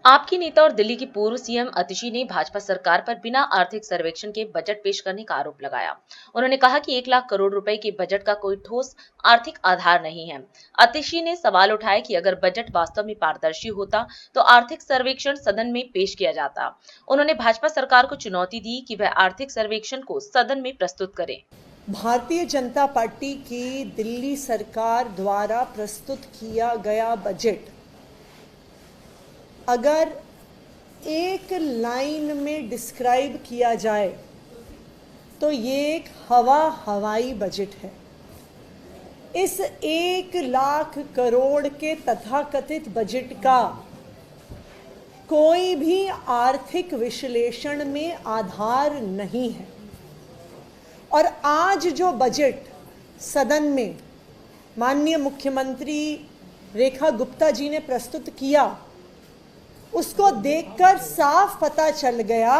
आपकी नेता और दिल्ली की पूर्व सीएम अतिशी ने भाजपा सरकार पर बिना आर्थिक सर्वेक्षण के बजट पेश करने का आरोप लगाया। उन्होंने कहा कि 1 लाख करोड़ रुपए के बजट का कोई ठोस आर्थिक आधार नहीं है। अतिशी ने सवाल उठाया कि अगर बजट वास्तव में पारदर्शी होता तो आर्थिक सर्वेक्षण सदन में पेश किया जाता। उन्होंने भाजपा सरकार को चुनौती दी कि वह आर्थिक सर्वेक्षण को सदन में प्रस्तुत करे। भारतीय जनता पार्टी की दिल्ली सरकार द्वारा प्रस्तुत किया गया बजट अगर एक लाइन में डिस्क्राइब किया जाए तो ये एक हवाई बजट है। इस 1 लाख करोड़ के तथाकथित बजट का कोई भी आर्थिक विश्लेषण में आधार नहीं है। और आज जो बजट सदन में माननीय मुख्यमंत्री रेखा गुप्ता जी ने प्रस्तुत किया, उसको देखकर साफ पता चल गया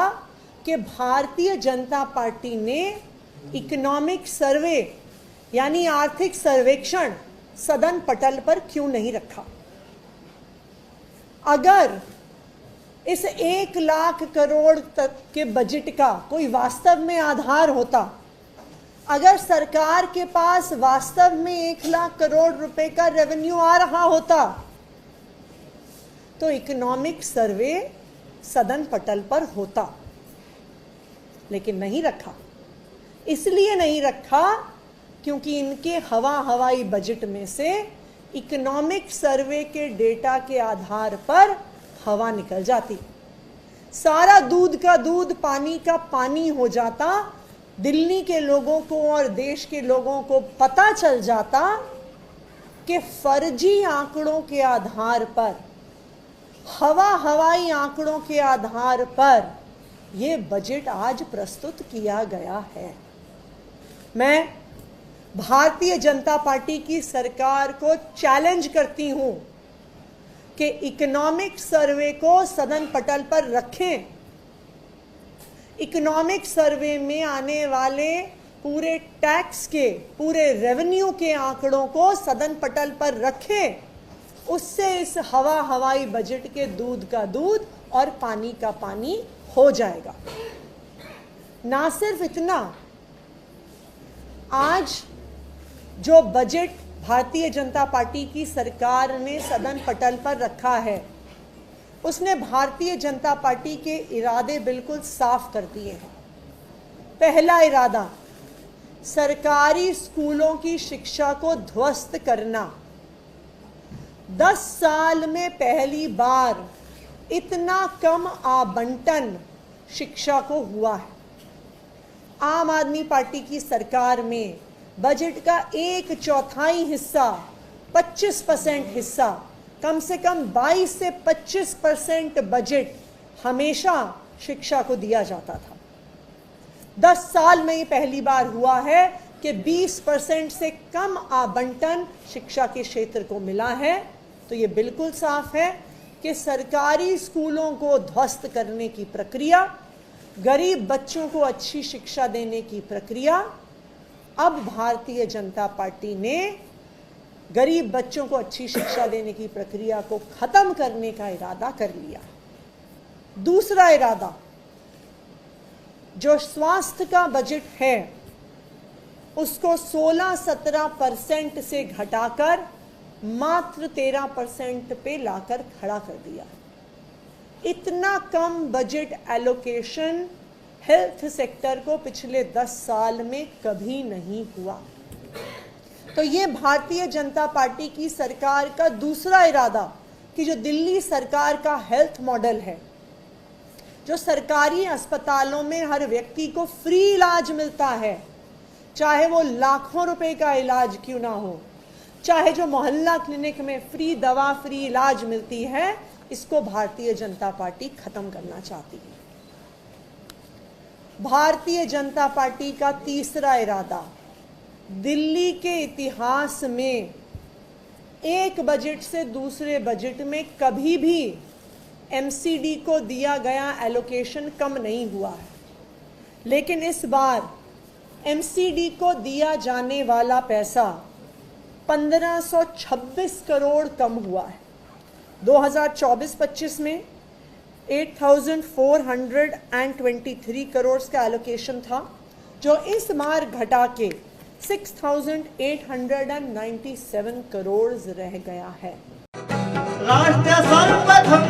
कि भारतीय जनता पार्टी ने इकोनॉमिक सर्वे यानी आर्थिक सर्वेक्षण सदन पटल पर क्यों नहीं रखा। अगर इस 1 लाख करोड़ तक के बजट का कोई वास्तव में आधार होता, अगर सरकार के पास वास्तव में 1 लाख करोड़ रुपए का रेवेन्यू आ रहा होता तो इकोनॉमिक सर्वे सदन पटल पर होता, लेकिन नहीं रखा। इसलिए नहीं रखा क्योंकि इनके हवाई बजट में से इकोनॉमिक सर्वे के डेटा के आधार पर हवा निकल जाती, सारा दूध का दूध पानी का पानी हो जाता। दिल्ली के लोगों को और देश के लोगों को पता चल जाता कि फर्जी आंकड़ों के आधार पर, हवाई आंकड़ों के आधार पर यह बजट आज प्रस्तुत किया गया है। मैं भारतीय जनता पार्टी की सरकार को चैलेंज करती हूं कि इकोनॉमिक सर्वे को सदन पटल पर रखें। इकोनॉमिक सर्वे में आने वाले पूरे टैक्स के, पूरे रेवेन्यू के आंकड़ों को सदन पटल पर रखें। उससे इस हवाई बजट के दूध का दूध और पानी का पानी हो जाएगा। ना सिर्फ इतना, आज जो बजट भारतीय जनता पार्टी की सरकार ने सदन पटल पर रखा है, उसने भारतीय जनता पार्टी के इरादे बिल्कुल साफ कर दिए हैं। पहला इरादा, सरकारी स्कूलों की शिक्षा को ध्वस्त करना। 10 साल में पहली बार इतना कम आवंटन शिक्षा को हुआ है। आम आदमी पार्टी की सरकार में बजट का 1/4 हिस्सा, 25% हिस्सा, कम से कम 22 से 25% बजट हमेशा शिक्षा को दिया जाता था। 10 साल में ये पहली बार हुआ है कि 20% से कम आवंटन शिक्षा के क्षेत्र को मिला है। तो ये बिल्कुल साफ है कि सरकारी स्कूलों को ध्वस्त करने की प्रक्रिया, गरीब बच्चों को अच्छी शिक्षा देने की प्रक्रिया, अब भारतीय जनता पार्टी ने गरीब बच्चों को अच्छी शिक्षा देने की प्रक्रिया को खत्म करने का इरादा कर लिया। दूसरा इरादा, जो स्वास्थ्य का बजट है उसको 16-17% से घटाकर मात्र 13% पे लाकर खड़ा कर दिया। इतना कम बजट एलोकेशन हेल्थ सेक्टर को पिछले 10 साल में कभी नहीं हुआ। तो ये भारतीय जनता पार्टी की सरकार का दूसरा इरादा कि जो दिल्ली सरकार का हेल्थ मॉडल है, जो सरकारी अस्पतालों में हर व्यक्ति को फ्री इलाज मिलता है, चाहे वो लाखों रुपए का इलाज क्यों ना हो, चाहे जो मोहल्ला क्लिनिक में फ्री दवा, फ्री इलाज मिलती है, इसको भारतीय जनता पार्टी खत्म करना चाहती है। भारतीय जनता पार्टी का तीसरा इरादा, दिल्ली के इतिहास में एक बजट से दूसरे बजट में कभी भी एमसीडी को दिया गया एलोकेशन कम नहीं हुआ है, लेकिन इस बार एमसीडी को दिया जाने वाला पैसा 1526 करोड़ कम हुआ है। 2024-25 में 8,423 करोड़ का एलोकेशन था, जो इस बार घटा के 6,897 करोड़ रह गया है। राष्ट्र सर्वप्रथम